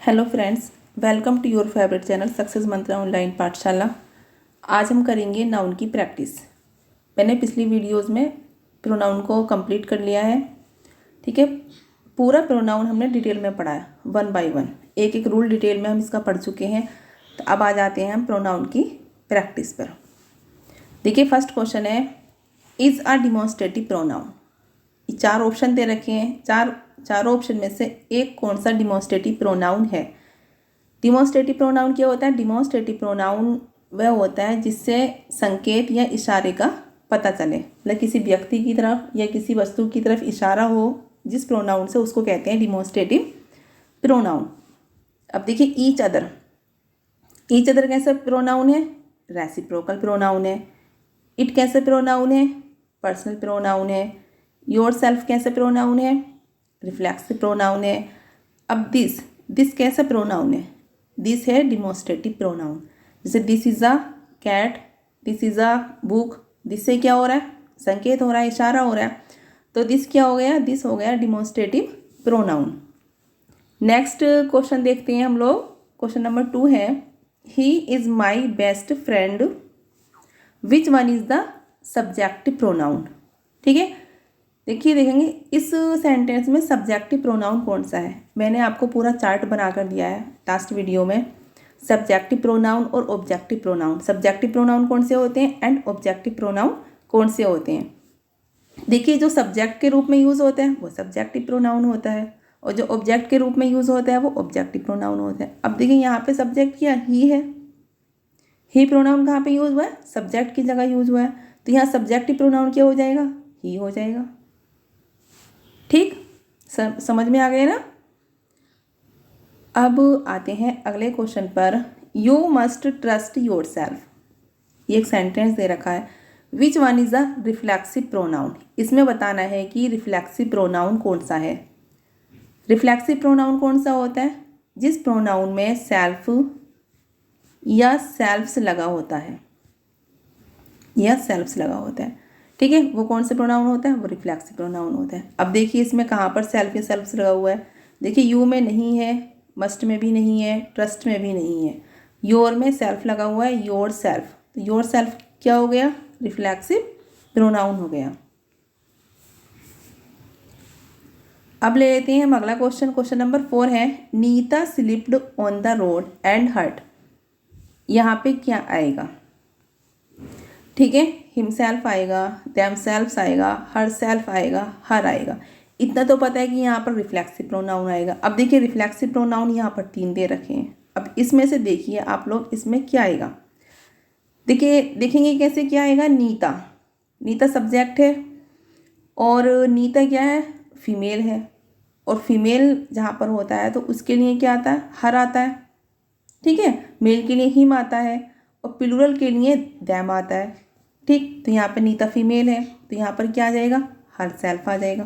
Hello friends, welcome to your favourite channel success Mantra online Pathshala. आज हम करेंगे नाउन की प्रैक्टिस। मैंने पिछली वीडियोस में प्रोनाउन को कंप्लीट कर लिया है। ठीक है, पूरा प्रोनाउन हमने डिटेल में पढ़ा है, वन बाय वन, एक एक रूल डिटेल में हम इसका पढ़ चुके हैं। तो अब आ जाते हैं हम प्रोनाउन की प्रैक्टिस पर। देखिए, फर्स्ट क्वेश्चन है, इज़ अ डिमॉन्स्ट्रेटिव प्रोनाउन। चार ऑप्शन दे रखे हैं, चारों ऑप्शन में से एक कौन सा डिमॉन्स्ट्रेटिव प्रोनाउन है। डिमॉन्स्ट्रेटिव प्रोनाउन क्या होता है? डिमॉन्स्ट्रेटिव प्रोनाउन वह होता है जिससे संकेत या इशारे का पता चले, मतलब किसी व्यक्ति की तरफ या किसी वस्तु की तरफ इशारा हो, जिस प्रोनाउन से, उसको कहते हैं डिमॉन्स्ट्रेटिव प्रोनाउन। अब देखिए, ईच अदर कैसा प्रोनाउन है? रेसिप्रोकल प्रोनाउन है। इट कैसे प्रोनाउन है? पर्सनल प्रोनाउन है। योर सेल्फ कैसे प्रोनाउन है? रिफ्लेक्सिव प्रोनाउन है। अब दिस कैसा प्रोनाउन है? दिस है डिमॉन्स्ट्रेटिव प्रोनाउन। जैसे this is a cat, this is a book, this से क्या हो रहा है? संकेत हो रहा है, इशारा हो रहा है। तो दिस क्या हो गया? दिस हो गया डिमॉन्स्ट्रेटिव प्रोनाउन। नेक्स्ट क्वेश्चन देखते हैं हम लोग। क्वेश्चन नंबर 2 है, he is my best friend, which one is the subjective pronoun. ठीक है, देखेंगे इस सेंटेंस में सब्जेक्टिव प्रोनाउन कौन सा है। मैंने आपको पूरा चार्ट बना कर दिया है लास्ट वीडियो में, सब्जेक्टिव प्रोनाउन और ऑब्जेक्टिव प्रोनाउन। सब्जेक्टिव प्रोनाउन कौन से होते हैं एंड ऑब्जेक्टिव प्रोनाउन कौन से होते हैं। देखिए, जो सब्जेक्ट के रूप में यूज़ होता है वो सब्जेक्टिव प्रोनाउन होता है, और जो ऑब्जेक्ट के रूप में यूज़ होता है वो ऑब्जेक्टिव प्रोनाउन होता है। अब देखिए, यहाँ पे सब्जेक्ट क्या ही है, ही प्रोनाउन कहाँ पे यूज़ हुआ है? सब्जेक्ट की जगह यूज़ हुआ है। तो यहाँ सब्जेक्टिव प्रोनाउन क्या हो जाएगा? ही हो जाएगा। ठीक, समझ में आ गया ना। अब आते हैं अगले क्वेश्चन पर, you must trust your self. ये एक सेंटेंस दे रखा है, which one is a reflexive pronoun. इसमें बताना है कि रिफ्लेक्सिव प्रोनाउन कौन सा है। रिफ्लेक्सिव प्रोनाउन कौन सा होता है? जिस प्रोनाउन में सेल्फ या सेल्फ्स लगा होता है, या सेल्फ्स लगा होता है। ठीक है, वो कौन सा प्रोनाउन होता है? वो रिफ्लेक्सिव प्रोनाउन होता है। अब देखिए, इसमें कहाँ पर सेल्फ या सेल्फ्स लगा हुआ है। देखिए, यू में नहीं है, मस्ट में भी नहीं है, ट्रस्ट में भी नहीं है, योर में सेल्फ लगा हुआ है, योर सेल्फ। तो योर सेल्फ क्या हो गया? रिफ्लेक्सिव प्रोनाउन हो गया। अब ले लेते हैं हम अगला क्वेश्चन। क्वेश्चन नंबर 4 है, Neeta slipped on the road and hurt. यहाँ पे क्या आएगा? ठीक है, हिमसेल्फ आएगा, देमसेल्फ्स आएगा, हर सेल्फ आएगा, हर आएगा। इतना तो पता है कि यहाँ पर रिफ्लेक्सिव प्रोनाउन आएगा। अब देखिए, रिफ्लेक्सिव प्रोनाउन यहाँ पर 3 दे रखे हैं। अब इसमें से देखिए आप लोग, इसमें क्या आएगा। देखिए, देखेंगे कैसे क्या आएगा। नीता सब्जेक्ट है, और नीता क्या है? फीमेल है, और फीमेल जहाँ पर होता है तो उसके लिए क्या आता है? हर आता है। ठीक है, मेल के लिए हिम आता है, और प्लूरल के लिए दैम आता है। ठीक, तो यहाँ पर नीता फीमेल है, तो यहाँ पर क्या आ जाएगा? हर सेल्फ आ जाएगा।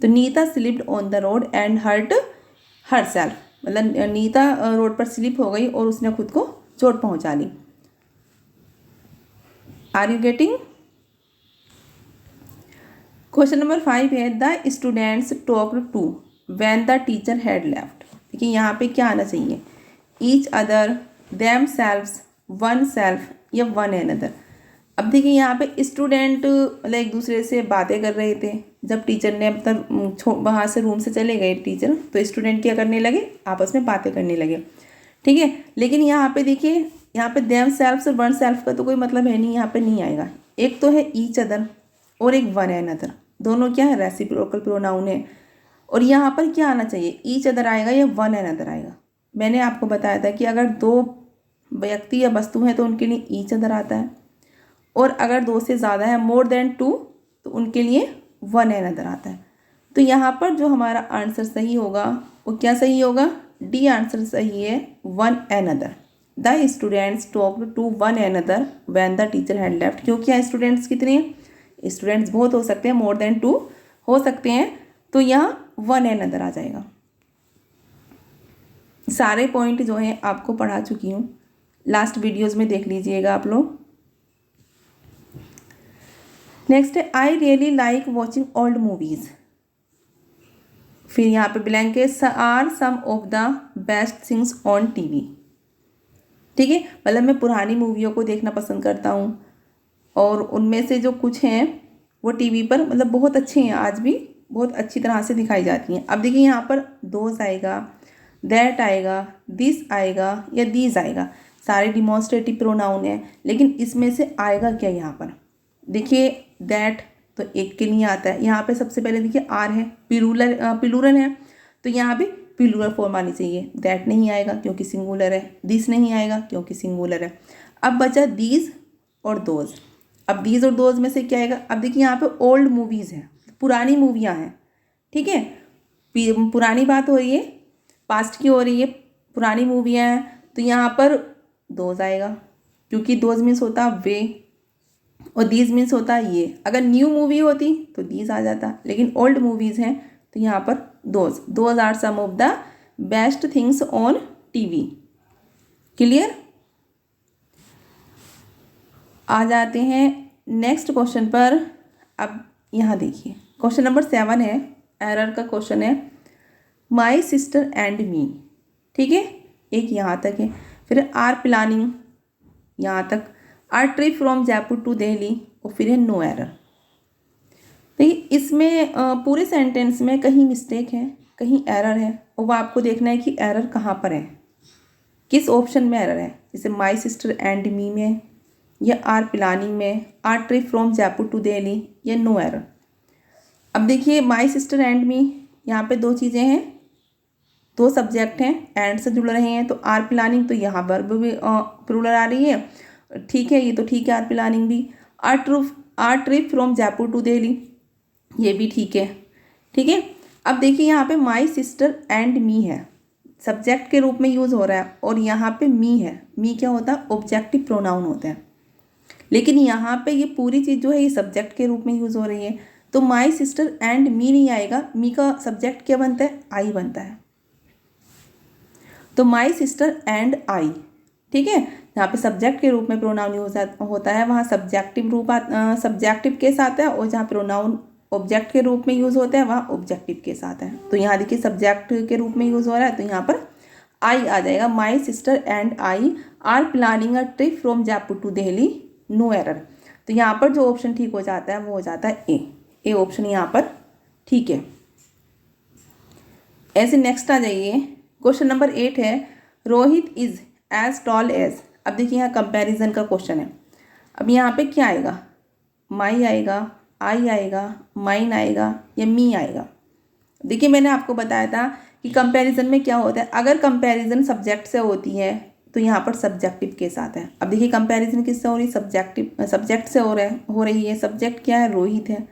तो Neeta slipped on the road and hurt herself, मतलब नीता रोड पर स्लिप हो गई और उसने खुद को चोट पहुंचा ली। Are you getting? Question number 5 है, the students talked to when the teacher had left. देखिए, यहाँ पे क्या आना चाहिए? Each other, themselves, oneself, या वन एनदर। अब देखिए, यहाँ पे स्टूडेंट मतलब एक दूसरे से बातें कर रहे थे। जब टीचर ने मतलब वहाँ से रूम से चले गए टीचर, तो स्टूडेंट क्या करने लगे? आपस में बातें करने लगे। ठीक है, लेकिन यहाँ पे देखिए, यहाँ पे देम सेल्फ्स और वन सेल्फ का तो कोई मतलब है नहीं, यहाँ पे नहीं आएगा। एक तो है ईच अदर और एक वन एनदर, दोनों क्या है? रेसिप्रोकल प्रोनाउन है। और यहाँ पर क्या आना चाहिए? ईच अदर आएगा या वन एनदर आएगा। मैंने आपको बताया था कि अगर 2 व्यक्ति या वस्तु हैं तो उनके लिए ईच अदर आता है, और अगर 2 से ज़्यादा है, मोर देन 2, तो उनके लिए वन एनदर आता है। तो यहाँ पर जो हमारा आंसर सही होगा वो क्या सही होगा? डी आंसर सही है, one another. The students talked to one another when the teacher had left. क्योंकि यहाँ स्टूडेंट्स कितने हैं? स्टूडेंट्स बहुत हो सकते हैं, मोर देन 2 हो सकते हैं, तो यहाँ वन एनदर आ जाएगा। सारे पॉइंट जो हैं आपको पढ़ा चुकी हूँ, लास्ट वीडियोज़ में देख लीजिएगा आप लोग। नेक्स्ट है, I really like watching old movies. फिर यहाँ पे ब्लैंक है, are some of the best things on TV. ठीक है, मतलब मैं पुरानी मूवियों को देखना पसंद करता हूँ और उनमें से जो कुछ हैं वो टीवी पर मतलब बहुत अच्छे हैं, आज भी बहुत अच्छी तरह से दिखाई जाती हैं। अब देखिए यहाँ पर दोज आएगा, दैट आएगा, दिस आएगा या दीज आएगा, सारे डिमॉन्स्ट्रेटिव प्रोनाउन है, लेकिन इसमें से आएगा क्या यहाँ पर? देखिए दैट तो एक के लिए आता है, यहाँ पे सबसे पहले देखिए आर है, प्लूरल है, तो यहाँ पे प्लूरल फॉर्म आनी चाहिए। दैट नहीं आएगा क्योंकि सिंगुलर है, दिस नहीं आएगा क्योंकि सिंगुलर है। अब बचा दीज और दोज। अब दीज और दोज में से क्या आएगा? अब देखिए यहाँ पे ओल्ड मूवीज़ हैं, पुरानी मूवियाँ हैं। ठीक है, पुरानी बात हो रही है, पास्ट की हो रही है, पुरानी मूवियाँ हैं, तो यहाँ पर दोज आएगा क्योंकि दोज मीन्स होता वे और दीज मीन्स होता ये। अगर न्यू मूवी होती तो दीज आ जाता, लेकिन ओल्ड मूवीज़ हैं तो यहाँ पर those are some of the best things on TV. Clear? आ जाते हैं नेक्स्ट क्वेश्चन पर। अब यहाँ देखिए क्वेश्चन नंबर 7 है, एरर का क्वेश्चन है, माई सिस्टर एंड मी। ठीक है, एक यहाँ तक है, फिर आर प्लानिंग यहाँ तक, are trip from Jaipur to Delhi और फिर है नो एरर। तो इसमें पूरे सेंटेंस में कहीं मिस्टेक है, कहीं एरर है, और वो आपको देखना है कि एरर कहाँ पर है, किस ऑप्शन में एरर है। जैसे माई सिस्टर एंड मी में, या आर प्लानिंग में, are trip from Jaipur to Delhi, या नो एरर। अब देखिए माई सिस्टर एंड मी, यहाँ पे दो चीज़ें हैं, दो सब्जेक्ट हैं, एंड से जुड़ रहे हैं, तो आर प्लानिंग तो यहाँ वर्ब भी प्लूरल आ रही है, ठीक है, ये तो ठीक है, आर प्लानिंग भी। Are trip from Jaipur to Delhi, ये भी ठीक है। ठीक है, अब देखिए यहाँ पे माई सिस्टर एंड मी है, सब्जेक्ट के रूप में यूज़ हो रहा है, और यहाँ पे मी है, मी क्या होता है? ऑब्जेक्टिव प्रोनाउन होता है, लेकिन यहाँ पे ये पूरी चीज़ जो है ये सब्जेक्ट के रूप में यूज़ हो रही है, तो माई सिस्टर एंड मी नहीं आएगा, मी का सब्जेक्ट क्या बनता है? आई बनता है, तो माई सिस्टर एंड आई। ठीक है, यहाँ पे सब्जेक्ट के रूप में प्रोनाउन यूज होता है, वहाँ सब्जेक्टिव केस आता है, और जहाँ प्रोनाउन ऑब्जेक्ट के रूप में यूज़ होता है वहाँ ऑब्जेक्टिव केस आता है। तो यहाँ देखिए सब्जेक्ट के रूप में यूज़ हो रहा है, तो यहाँ पर आई आ जाएगा, my sister and I are planning a trip from Jaipur to Delhi, no error. तो यहाँ पर जो ऑप्शन ठीक हो जाता है वो हो जाता है ए ऑप्शन यहाँ पर ठीक है। ऐसे नेक्स्ट आ जाइए, क्वेश्चन नंबर 8 है, Rohit is as tall as. अब देखिए यहाँ कंपैरिजन का क्वेश्चन है। अब यहाँ पे क्या आएगा? माई आएगा, आई आएगा, माइन आएगा, या मी आएगा? देखिए मैंने आपको बताया था कि कंपैरिजन में क्या होता है, अगर कंपैरिजन सब्जेक्ट से होती है तो यहाँ पर सब्जेक्टिव के साथ है। अब देखिए कंपैरिजन किससे हो रही? सब्जेक्ट से हो रही है, सब्जेक्ट क्या है? रोहित है।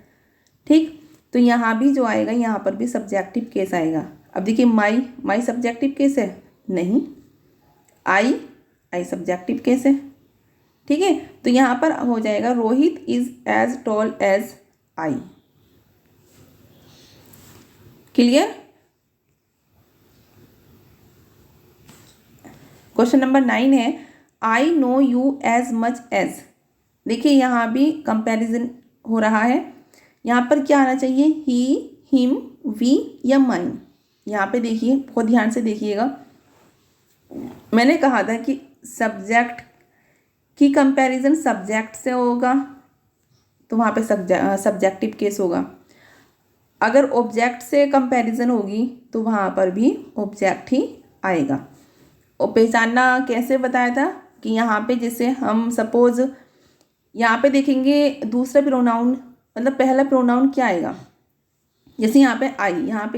ठीक, तो यहाँ भी जो आएगा यहाँ पर भी सब्जेक्टिव केस आएगा। अब देखिए माई सब्जेक्टिव केस है नहीं, आई सब्जेक्टिव केस है। ठीक है, तो यहाँ पर हो जाएगा Rohit is as tall as I. Clear? Question number 9 है, I know you as much as. देखिए यहाँ भी कंपैरिजन हो रहा है, यहाँ पर क्या आना चाहिए? ही, हिम, वी या माइन। यहाँ पे देखिए बहुत ध्यान से देखिएगा, मैंने कहा था कि सब्जेक्ट की कंपैरिजन सब्जेक्ट से होगा तो वहाँ पे सब्जेक्टिव केस होगा, अगर ऑब्जेक्ट से कंपैरिजन होगी तो वहाँ पर भी ऑब्जेक्ट ही आएगा। और पहचानना कैसे बताया था कि यहाँ पे जैसे हम सपोज यहाँ पे देखेंगे दूसरा प्रोनाउन, मतलब पहला प्रोनाउन क्या आएगा? जैसे यहाँ पे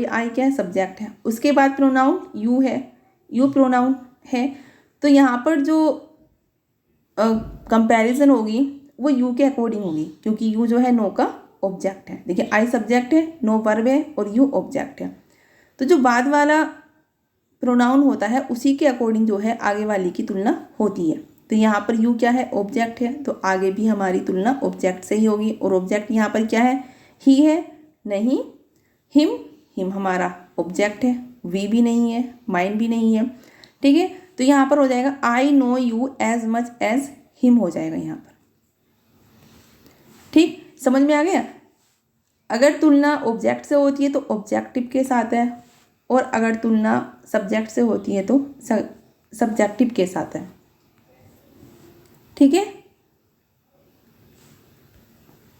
आई क्या है? सब्जेक्ट है, उसके बाद प्रोनाउन यू है, यू प्रोनाउन है, तो यहाँ पर जो कंपैरिजन होगी वो यू के अकॉर्डिंग होगी, क्योंकि यू जो है नो का ऑब्जेक्ट है। देखिए आई सब्जेक्ट है, नो वर्ब है, और यू ऑब्जेक्ट है, तो जो बाद वाला प्रोनाउन होता है उसी के अकॉर्डिंग जो है आगे वाली की तुलना होती है। तो यहाँ पर यू क्या है? ऑब्जेक्ट है, तो आगे भी हमारी तुलना ऑब्जेक्ट से ही होगी, और ऑब्जेक्ट यहाँ पर क्या है? ही है नहीं, हिम हमारा ऑब्जेक्ट है, वी भी नहीं है, माइन भी नहीं है। ठीक है, तो यहाँ पर हो जाएगा I know you as much as him हो जाएगा यहाँ पर। ठीक, समझ में आ गया? अगर तुलना ऑब्जेक्ट से होती है तो ऑब्जेक्टिव के साथ है, और अगर तुलना सब्जेक्ट से होती है तो सब्जेक्टिव के साथ है। ठीक है,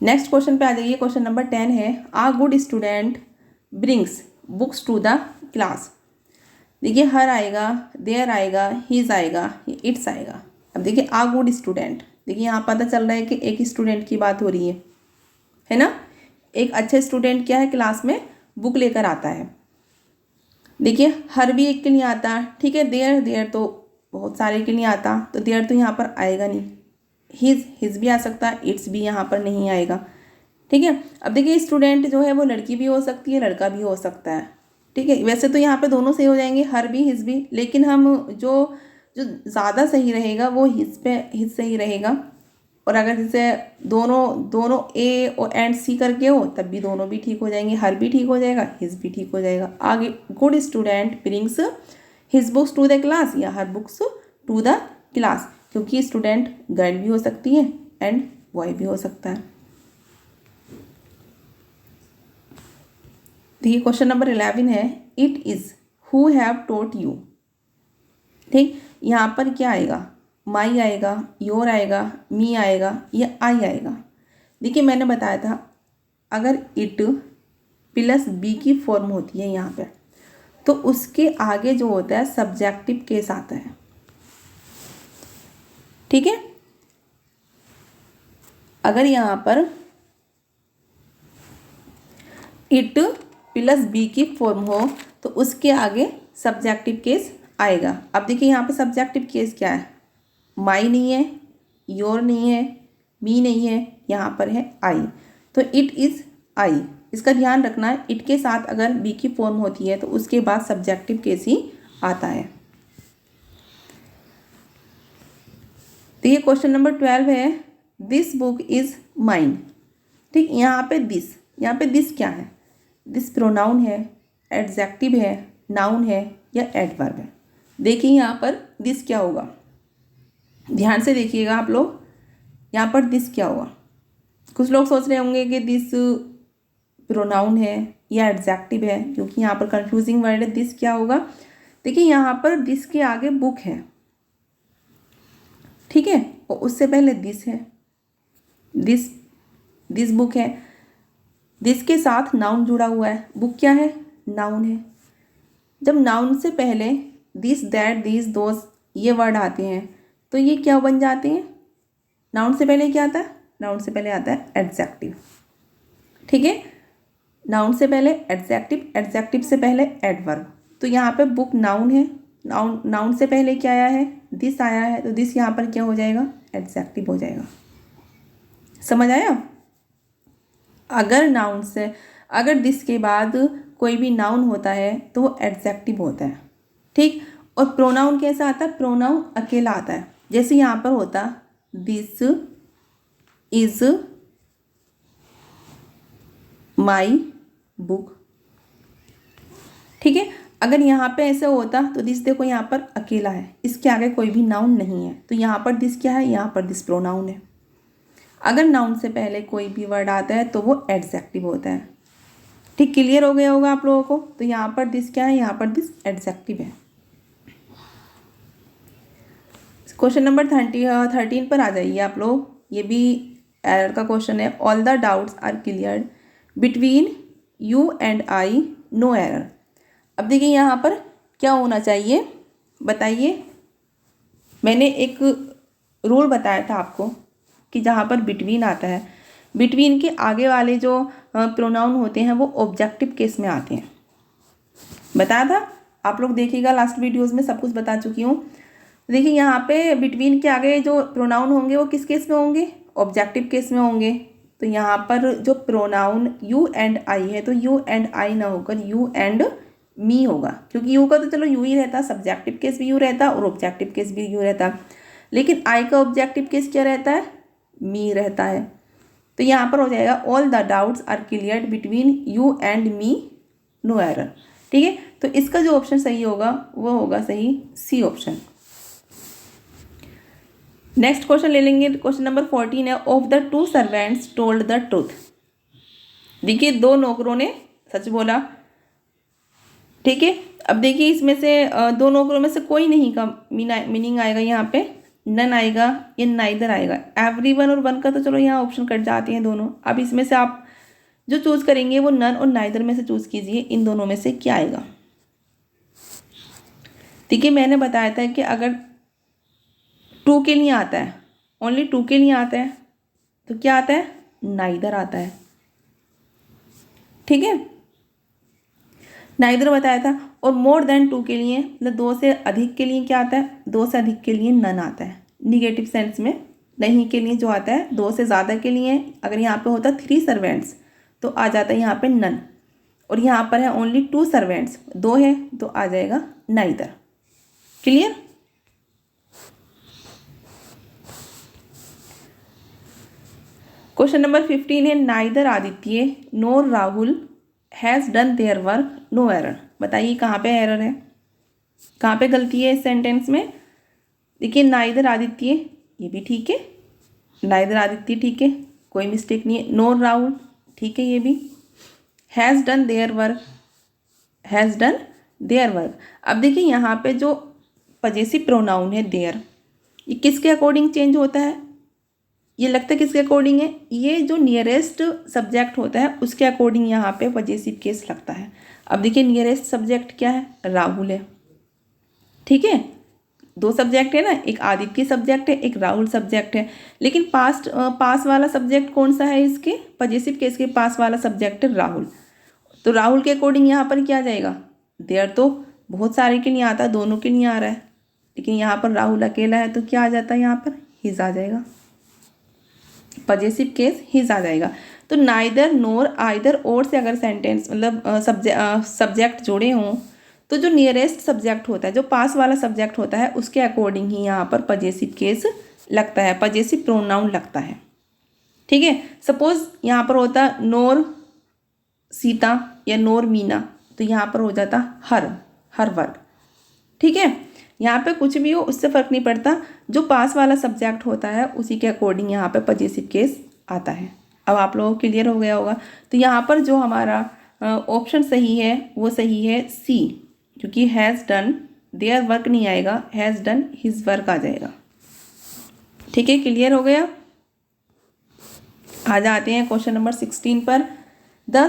नेक्स्ट क्वेश्चन पे आ जाइए। क्वेश्चन नंबर 10 है, a good student brings books to the class. देखिए हर आएगा, देयर आएगा, हिज आएगा, इट्स आएगा। अब देखिए आ गुड स्टूडेंट, देखिए यहाँ पता चल रहा है कि एक स्टूडेंट की बात हो रही है ना। एक अच्छे स्टूडेंट क्या है, क्लास में बुक लेकर आता है। देखिए हर भी एक के लिए आता, ठीक है। देयर तो बहुत सारे के लिए आता, तो देयर तो यहाँ पर आएगा नहीं। हिज भी आ सकता है, इट्स भी यहाँ पर नहीं आएगा। ठीक है, अब देखिए स्टूडेंट जो है वो लड़की भी हो सकती है, लड़का भी हो सकता है। ठीक है, वैसे तो यहाँ पे दोनों सही हो जाएंगे, हर भी हिज भी, लेकिन हम जो जो ज़्यादा सही रहेगा वो हिज सही रहेगा। और अगर जैसे दोनों ए और एंड सी करके हो तब भी दोनों भी ठीक हो जाएंगे, हर भी ठीक हो जाएगा, हिज भी ठीक हो जाएगा। आगे good student brings his books to the class या her books to the class, क्योंकि स्टूडेंट गर्ल भी हो सकती है एंड बॉय भी हो सकता है। देखिए क्वेश्चन नंबर 11 है, it is who have taught you. ठीक, यहाँ पर क्या आएगा, माई आएगा, योर आएगा, मी आएगा या आई आएगा। देखिए मैंने बताया था अगर इट प्लस बी की फॉर्म होती है यहाँ पे, तो उसके आगे जो होता है सब्जेक्टिव केस आता है। ठीक है, अगर यहाँ पर इट प्लस बी की फॉर्म हो तो उसके आगे सब्जेक्टिव केस आएगा। अब देखिए यहाँ पे सब्जेक्टिव केस क्या है, माई नहीं है, योर नहीं है, मी नहीं है, यहाँ पर है आई, तो इट इज़ आई। इसका ध्यान रखना है, इट के साथ अगर बी की फॉर्म होती है तो उसके बाद सब्जेक्टिव केस ही आता है। तो ये क्वेश्चन नंबर 12 है, दिस बुक इज़ माइन। ठीक, यहाँ पे दिस क्या है, दिस प्रोनाउन है, एडजेक्टिव है, नाउन है या एडवर्ब है। देखिए यहाँ पर दिस क्या होगा, ध्यान से देखिएगा आप लोग, यहाँ पर दिस क्या होगा। कुछ लोग सोच रहे होंगे कि दिस प्रोनाउन है या एडजेक्टिव है, क्योंकि यहाँ पर कंफ्यूजिंग वर्ड है। दिस क्या होगा, देखिए यहाँ पर दिस के आगे बुक है, ठीक है, और उससे पहले दिस है, दिस बुक है। दिस के साथ नाउन जुड़ा हुआ है, बुक क्या है, नाउन है। जब नाउन से पहले दिस, दैट, दिस, दोस ये वर्ड आते हैं तो ये क्या बन जाते हैं, नाउन से पहले क्या आता है, नाउन से पहले आता है एडजेक्टिव। ठीक है, नाउन से पहले एडजेक्टिव, एडजेक्टिव से पहले एडवर्ब। तो यहाँ पे बुक नाउन है, नाउन से पहले क्या आया है, दिस आया है, तो दिस यहाँ पर क्या हो जाएगा, एडजेक्टिव हो जाएगा। समझ आया। अगर दिस के बाद कोई भी नाउन होता है तो वो एडजेक्टिव होता है। ठीक, और प्रोनाउन कैसा आता है, प्रोनाउन अकेला आता है। जैसे यहाँ पर होता दिस इज माई बुक। ठीक है, अगर यहाँ पे ऐसे होता तो दिस देखो यहाँ पर अकेला है, इसके आगे कोई भी नाउन नहीं है, तो यहाँ पर दिस क्या है, यहाँ पर दिस प्रोनाउन है। अगर नाउन से पहले कोई भी वर्ड आता है तो वो एडजेक्टिव होता है। ठीक, क्लियर हो गया होगा आप लोगों को। तो यहाँ पर दिस क्या है, यहाँ पर दिस एडजेक्टिव है। क्वेश्चन नंबर 13 पर आ जाइए आप लोग, ये भी एरर का क्वेश्चन है। All the doubts are cleared between you and I, no error. अब देखिए यहाँ पर क्या होना चाहिए बताइए। मैंने एक रूल बताया था आपको कि जहाँ पर बिटवीन आता है, बिटवीन के आगे वाले जो प्रोनाउन होते हैं वो ऑब्जेक्टिव केस में आते हैं। बताया था, आप लोग देखिएगा लास्ट वीडियोस में सब कुछ बता चुकी हूँ। देखिए यहाँ पे बिटवीन के आगे जो प्रोनाउन होंगे वो किस केस में होंगे, ऑब्जेक्टिव केस में होंगे। तो यहाँ पर जो प्रोनाउन यू एंड आई है तो यू एंड आई ना होकर यू एंड मी होगा, क्योंकि यू का तो चलो यू ही रहता, सब्जेक्टिव केस भी यू रहता और ऑब्जेक्टिव केस भी यू रहता, लेकिन आई का ऑब्जेक्टिव केस क्या रहता है, मी रहता है। तो यहाँ पर हो जाएगा all the doubts are cleared between you and me, no error. ठीक है, तो इसका जो ऑप्शन सही होगा वो होगा सही सी ऑप्शन। नेक्स्ट क्वेश्चन ले लेंगे, क्वेश्चन नंबर 14 है, of the two servants told the truth. देखिए 2 नौकरों ने सच बोला। ठीक है, अब देखिए इसमें से 2 नौकरों में से कोई नहीं का मीनिंग आएगा यहाँ पे, नन आएगा या नाइदर आएगा। एवरीवन और वन का तो चलो यहाँ ऑप्शन कट जाते हैं दोनों। अब इसमें से आप जो चूज करेंगे वो नन और नाइदर में से चूज कीजिए, इन दोनों में से क्या आएगा। देखिए मैंने बताया था कि अगर 2 के लिए आता है, ओनली 2 के लिए आता है, तो क्या आता है, नाइदर आता है। ठीक है, नाइदर बताया था। और मोर देन 2 के लिए, मतलब 2 से अधिक के लिए क्या आता है, 2 से अधिक के लिए नन आता है। निगेटिव सेंस में नहीं के लिए जो आता है, 2 से ज़्यादा के लिए अगर यहाँ पे होता 3 सर्वेंट्स तो आ जाता है यहाँ पे नन, और यहाँ पर है ओनली 2 सर्वेंट्स, 2 है तो आ जाएगा नाइदर। क्लियर। क्वेश्चन नंबर 15 है, neither Aditya nor Rahul has done their work no error. बताइए कहाँ पे एरर है, कहाँ पे गलती है इस सेंटेंस में। देखिए नाइदर आदित्य, ये भी ठीक है, नाइदर आदित्य ठीक है, कोई मिस्टेक नहीं है। नोर राहुल ठीक है, ये भी। Has done their work, has done their work. अब देखिए यहाँ पे जो पजेसिव प्रोनाउन है देयर, ये किसके अकॉर्डिंग चेंज होता है, ये लगता है किसके अकॉर्डिंग है, ये जो नियरेस्ट सब्जेक्ट होता है उसके अकॉर्डिंग यहाँ पे पजेसिव केस लगता है। अब देखिए नियरेस्ट सब्जेक्ट क्या है, राहुल है। ठीक है, 2 सब्जेक्ट है ना, एक आदित्य सब्जेक्ट है, एक राहुल सब्जेक्ट है। लेकिन पास वाला सब्जेक्ट कौन सा है, इसके पजेसिव केस के पास वाला सब्जेक्ट है राहुल। तो राहुल के अकॉर्डिंग यहाँ पर क्या जाएगा, देयर तो बहुत सारे के लिए आता है, दोनों के लिए आ रहा है, लेकिन यहाँ पर राहुल अकेला है तो क्या आ जाता है, यहाँ पर हिज आ जाएगा, पजेसिव केस हिज आ जाएगा। तो नाइदर नोर आइदर और से अगर सेंटेंस मतलब सब्जेक्ट जोड़े हों तो जो नियरेस्ट सब्जेक्ट होता है, जो पास वाला सब्जेक्ट होता है, उसके अकॉर्डिंग ही यहाँ पर पजेसिव केस लगता है, पजेसिव प्रोनाउन लगता है। ठीक है, सपोज यहाँ पर होता नोर सीता या नोर मीना, तो यहाँ पर हो जाता हर वर्ग। ठीक है, यहाँ पे कुछ भी हो उससे फ़र्क नहीं पड़ता, जो पास वाला सब्जेक्ट होता है उसी के अकॉर्डिंग यहाँ पे पजेसिव केस आता है। अब आप लोगों को क्लियर हो गया होगा। तो यहाँ पर जो हमारा ऑप्शन सही है वो सही है सी, क्योंकि हैज़ डन देयर वर्क नहीं आएगा, हैज़ डन हिज वर्क आ जाएगा। ठीक है, क्लियर हो गया। आ जाते हैं क्वेश्चन नंबर 16 पर। The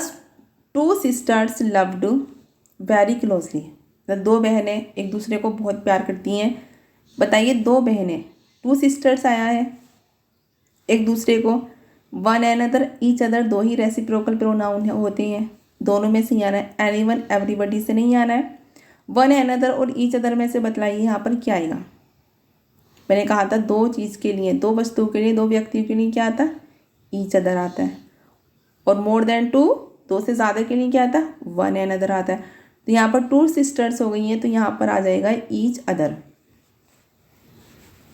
2 sisters loved very closely. 2 बहनें एक दूसरे को बहुत प्यार करती हैं। बताइए 2 बहनें, 2 सिस्टर्स आया है एक दूसरे को, वन एनदर ईच अदर, 2 ही रेसिप्रोकल प्रोनाउन होते हैं, दोनों में से आना है, एनीवन एवरीबडी से नहीं आना है। वन एनदर और ईच अदर में से बतलाइए यहाँ पर क्या आएगा। मैंने कहा था 2 चीज़ के लिए, 2 वस्तुओं के लिए, 2 व्यक्तियों के लिए क्या आता है, ईच अदर आता है। और मोर देन 2, 2 से ज़्यादा के लिए क्या आता है, वन एनदर आता है। तो यहाँ पर 2 सिस्टर्स हो गई हैं, तो यहाँ पर आ जाएगा ईच अदर।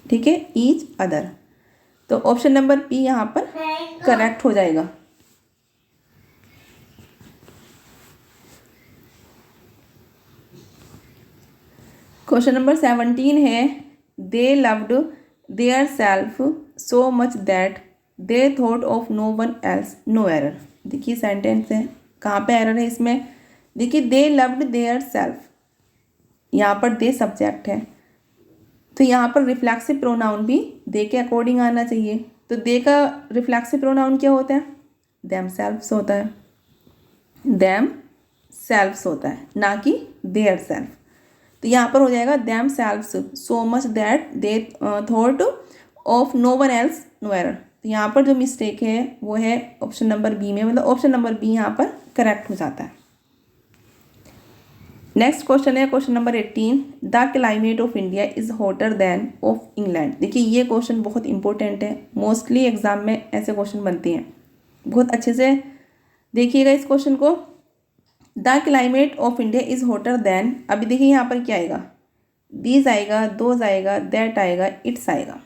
ठीक है, ईच अदर। तो ऑप्शन नंबर बी यहाँ पर करेक्ट हो जाएगा। क्वेश्चन नंबर 17 है, they loved their self so much that they thought of no one else no error. देखिए सेंटेंस है, कहाँ पे एरर है इसमें। देखिए दे लव्ड देयर सेल्फ, यहाँ पर दे सब्जेक्ट है, तो यहाँ पर रिफ्लेक्सिव प्रोनाउन भी दे के अकॉर्डिंग आना चाहिए। तो दे का रिफ्लेक्सिव प्रोनाउन क्या होता है, देम सेल्फ्स होता है, देम सेल्फ्स होता है, ना कि देयर सेल्फ। तो यहाँ पर हो जाएगा themselves so much that they thought of no one else no error. तो यहाँ पर जो मिस्टेक है वो है ऑप्शन नंबर बी में, मतलब ऑप्शन नंबर बी यहाँ पर करेक्ट हो जाता है। नेक्स्ट क्वेश्चन है question number 18, the climate of India is hotter then of England. देखिए ये क्वेश्चन बहुत इंपॉर्टेंट है, मोस्टली एग्जाम में ऐसे क्वेश्चन बनते हैं, बहुत अच्छे से देखिएगा इस क्वेश्चन को। The climate of India is hotter than, अभी देखिए यहाँ पर क्या आएगा, दीज आएगा, दोज आएगा, दैट आएगा, इट्स आएगा।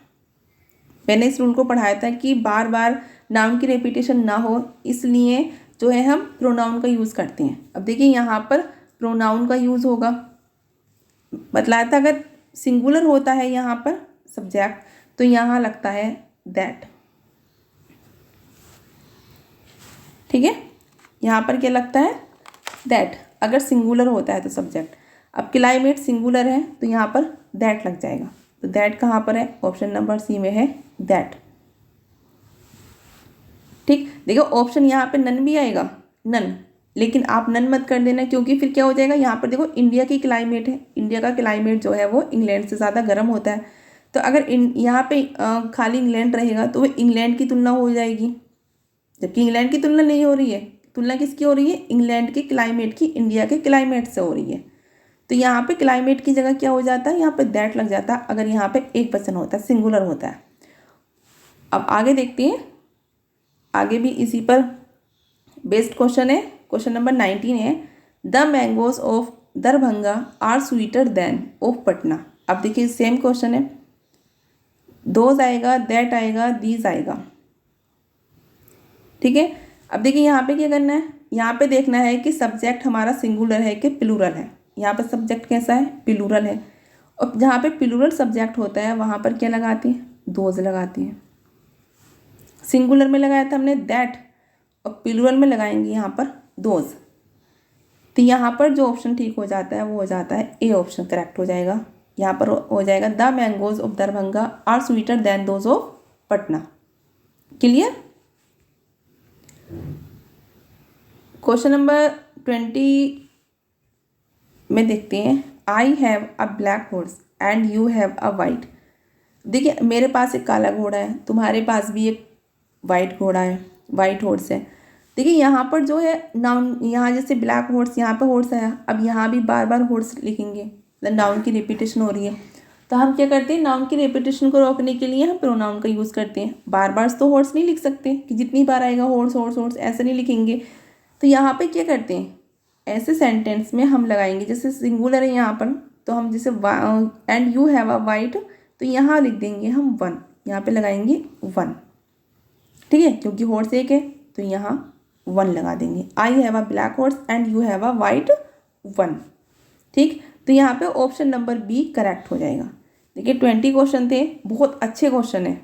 मैंने इस रूल को पढ़ाया था कि बार बार नाउन की रेपिटेशन ना हो, इसलिए जो है हम प्रोनाउन का यूज़ करते हैं। अब देखिए यहाँ पर प्रोनाउन का यूज़ होगा, बतलाया था अगर सिंगुलर होता है यहाँ पर सब्जेक्ट तो यहाँ लगता है दैट। ठीक है, यहाँ पर क्या लगता है, दैट। अगर सिंगुलर होता है तो सब्जेक्ट। अब क्लाइमेट सिंगुलर है तो यहाँ पर दैट लग जाएगा। तो दैट कहाँ पर है, ऑप्शन नंबर सी में है दैट। ठीक, देखो ऑप्शन यहाँ पे नन भी आएगा, नन, लेकिन आप नन मत कर देना, क्योंकि फिर क्या हो जाएगा, यहाँ पर देखो इंडिया की क्लाइमेट है, इंडिया का क्लाइमेट जो है वो इंग्लैंड से ज़्यादा गर्म होता है। तो अगर यहाँ पे खाली इंग्लैंड रहेगा तो वो इंग्लैंड की तुलना हो जाएगी, जबकि इंग्लैंड की तुलना नहीं हो रही है। तुलना किसकी हो रही है, इंग्लैंड के क्लाइमेट की इंडिया के क्लाइमेट से हो रही है। तो यहाँ पे क्लाइमेट की जगह क्या हो जाता है, यहाँ पे दैट लग जाता है, अगर यहाँ पे एक पर्सन होता है, सिंगुलर होता है। अब आगे देखते हैं, आगे भी इसी पर बेस्ड क्वेश्चन है। क्वेश्चन नंबर 19 है, the mangoes of Darbhanga are sweeter than of Patna. अब देखिए सेम क्वेश्चन है, दोज आएगा, दैट आएगा, दीज आएगा। ठीक है, अब देखिए यहाँ पे क्या करना है, यहाँ पे देखना है कि सब्जेक्ट हमारा सिंगुलर है कि प्लूरल है। यहाँ पर सब्जेक्ट कैसा है, प्लूरल है। और जहाँ पे प्लूरल सब्जेक्ट होता है वहाँ पर क्या लगाती है, दोज लगाती है। सिंगुलर में लगाया था हमने दैट, और प्लूरल में लगाएंगे यहाँ पर दोज। तो यहाँ पर जो ऑप्शन ठीक हो जाता है वो हो जाता है ए ऑप्शन करेक्ट हो जाएगा। यहाँ पर हो जाएगा the mangoes of Darbhanga are sweeter than those of Patna. Clear. Question number 20 में देखते हैं, I have a black horse and you have a white. देखिए मेरे पास एक काला घोड़ा है, तुम्हारे पास भी एक वाइट घोड़ा है, वाइट हॉर्स है। देखिए यहाँ पर जो है नाउन, यहाँ जैसे ब्लैक हॉर्स, यहाँ पर हॉर्स आया, अब यहाँ भी बार बार हॉर्स लिखेंगे, मतलब नाउन की रिपीटेशन हो रही है। तो हम क्या करते हैं, नाउन की रिपीटेशन को रोकने के लिए हम प्रोनाउन का यूज़ करते हैं। बार बार तो हॉर्स नहीं लिख सकते कि जितनी बार आएगा हॉर्स हॉर्स हॉर्स, ऐसे नहीं लिखेंगे। तो यहाँ पे क्या करते हैं, ऐसे सेंटेंस में हम लगाएंगे, जैसे सिंगुलर है यहाँ पर, तो हम जैसे and you have a white, तो यहाँ लिख देंगे हम वन, यहाँ पे लगाएंगे वन। ठीक है, क्योंकि हॉर्स एक है तो यहाँ वन लगा देंगे। आई have a black horse and you have a white one. ठीक, तो यहाँ पे ऑप्शन नंबर बी करेक्ट हो जाएगा। देखिए 20 क्वेश्चन थे, बहुत अच्छे क्वेश्चन है।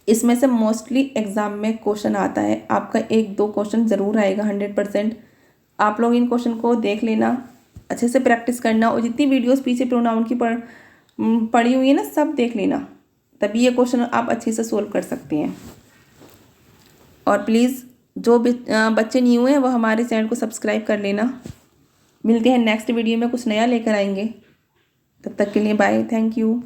इसमें से मोस्टली एग्जाम में क्वेश्चन आता है, आपका 1-2 क्वेश्चन ज़रूर आएगा 100%। आप लोग इन क्वेश्चन को देख लेना, अच्छे से प्रैक्टिस करना, और जितनी वीडियोस पीछे प्रोनाउन की पढ़ी हुई है ना, सब देख लेना, तभी ये क्वेश्चन आप अच्छे से सोल्व कर सकते हैं। और प्लीज़ जो बच्चे न्यू हैं वो हमारे चैनल को सब्सक्राइब कर लेना। मिलते हैं नेक्स्ट वीडियो में, कुछ नया लेकर आएंगे। तब तक के लिए बाय, थैंक यू।